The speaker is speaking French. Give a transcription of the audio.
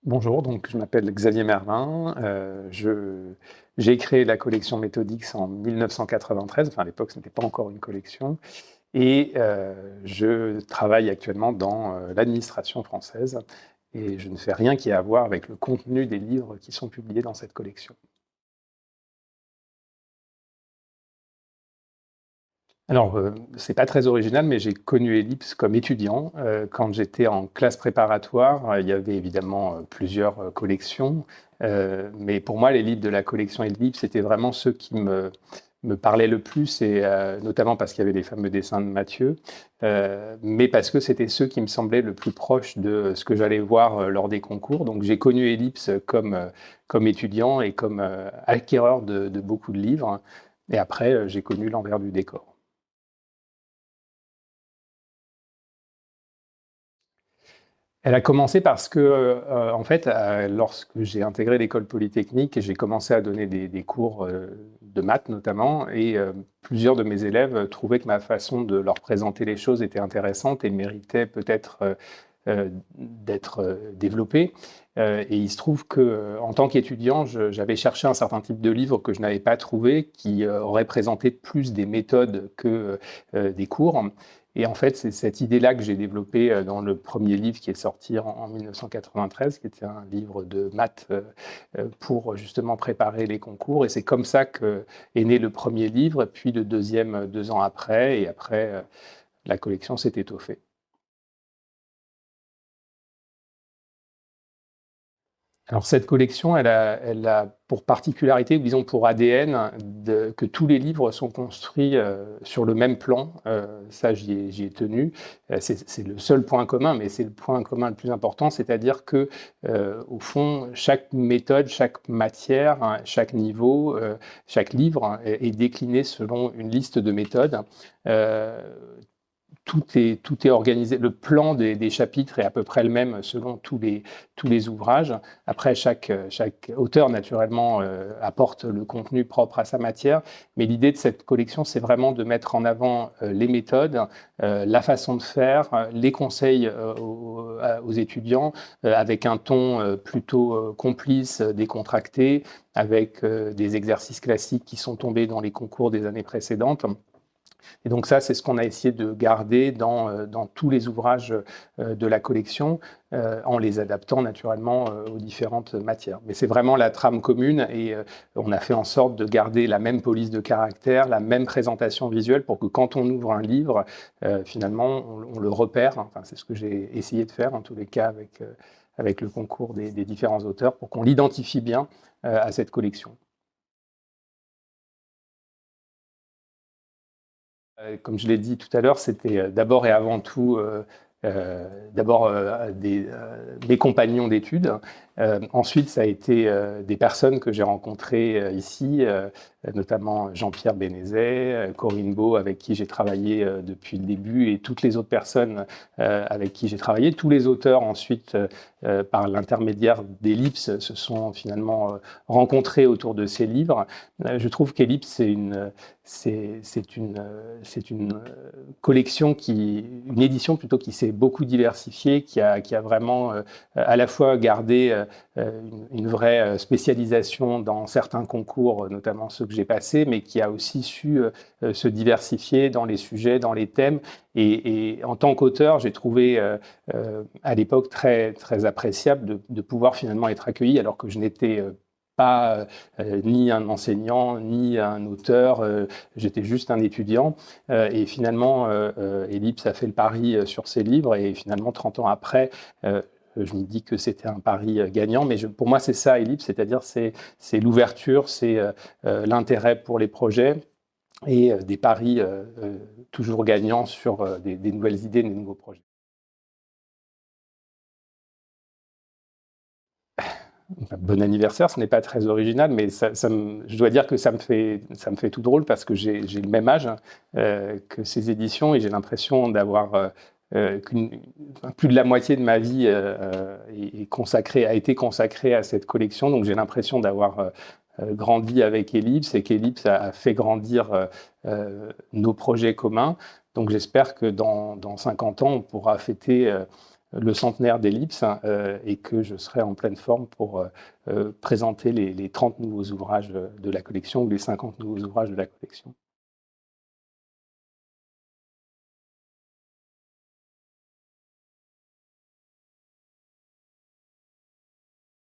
Bonjour, donc je m'appelle Xavier Merlin. J'ai créé la collection Méthodix en 1993. Enfin, à l'époque, ce n'était pas encore une collection. Et je travaille actuellement dans l'administration française. Et je ne fais rien qui ait à voir avec le contenu des livres qui sont publiés dans cette collection. Alors, c'est pas très original, mais j'ai connu Ellipse comme étudiant. Quand j'étais en classe préparatoire, il y avait évidemment plusieurs collections. Mais pour moi, les livres de la collection Ellipse, c'était vraiment ceux qui me parlaient le plus, et notamment parce qu'il y avait les fameux dessins de Mathieu, mais parce que c'était ceux qui me semblaient le plus proches de ce que j'allais voir lors des concours. Donc j'ai connu Ellipse comme étudiant et comme acquéreur de beaucoup de livres. Et après, j'ai connu l'envers du décor. Elle a commencé parce que, en fait, lorsque j'ai intégré l'école polytechnique, j'ai commencé à donner des cours de maths notamment, et plusieurs de mes élèves trouvaient que ma façon de leur présenter les choses était intéressante et méritait peut-être d'être développée. Et il se trouve que, en tant qu'étudiant, j'avais cherché un certain type de livre que je n'avais pas trouvé, qui aurait présenté plus des méthodes que des cours. Et en fait, c'est cette idée-là que j'ai développée dans le premier livre qui est sorti en 1993, qui était un livre de maths pour justement préparer les concours. Et c'est comme ça que est né le premier livre, puis le deuxième 2 ans après, et après, la collection s'est étoffée. Alors cette collection, elle a pour particularité, ou disons pour ADN, que tous les livres sont construits sur le même plan. Ça, j'y ai tenu. C'est le seul point commun, mais c'est le point commun le plus important, c'est-à-dire que, au fond, chaque méthode, chaque matière, hein, chaque niveau, chaque livre hein, est décliné selon une liste de méthodes. Euh, tout est organisé. Le plan des chapitres est à peu près le même selon tous les ouvrages. Après, chaque auteur, naturellement, apporte le contenu propre à sa matière. Mais l'idée de cette collection, c'est vraiment de mettre en avant les méthodes, la façon de faire, les conseils aux étudiants, avec un ton plutôt complice, décontracté, avec des exercices classiques qui sont tombés dans les concours des années précédentes. Et donc ça, c'est ce qu'on a essayé de garder dans tous les ouvrages de la collection, en les adaptant naturellement aux différentes matières. Mais c'est vraiment la trame commune, et on a fait en sorte de garder la même police de caractère, la même présentation visuelle, pour que quand on ouvre un livre, finalement, on le repère. Enfin, c'est ce que j'ai essayé de faire, en tous les cas, avec le concours des différents auteurs, pour qu'on l'identifie bien à cette collection. Comme je l'ai dit tout à l'heure, c'était d'abord et avant tout d'abord mes compagnons d'études. Ensuite, ça a été des personnes que j'ai rencontrées ici, notamment Jean-Pierre Bénézet, Corinne Beau, avec qui j'ai travaillé depuis le début, et toutes les autres personnes avec qui j'ai travaillé. Tous les auteurs, ensuite, par l'intermédiaire d'Ellipse, se sont finalement rencontrés autour de ces livres. Je trouve qu'Ellipse, c'est une collection une édition plutôt, qui s'est beaucoup diversifiée, qui a vraiment à la fois gardé une vraie spécialisation dans certains concours, notamment ceux que j'ai passés, mais qui a aussi su se diversifier dans les sujets, dans les thèmes. Et en tant qu'auteur, j'ai trouvé à l'époque très, très appréciable de pouvoir finalement être accueilli, alors que je n'étais pas ni un enseignant, ni un auteur, j'étais juste un étudiant. Et finalement, Ellipse a fait le pari sur ses livres, et finalement, 30 ans après, je me dis que c'était un pari gagnant. Mais pour moi, c'est ça, Ellipse, c'est-à-dire c'est l'ouverture, c'est l'intérêt pour les projets, et des paris toujours gagnants sur des nouvelles idées, des nouveaux projets. Bon anniversaire, ce n'est pas très original, mais je dois dire que ça me fait tout drôle, parce que j'ai le même âge que ces éditions, et j'ai l'impression d'avoir plus de la moitié de ma vie a été consacrée à cette collection. Donc j'ai l'impression d'avoir grandi avec Ellipse, et qu'Ellipse a fait grandir nos projets communs. Donc j'espère que dans 50 ans, on pourra fêter le centenaire d'Ellipse et que je serai en pleine forme pour présenter les 30 nouveaux ouvrages de la collection ou les 50 nouveaux ouvrages de la collection.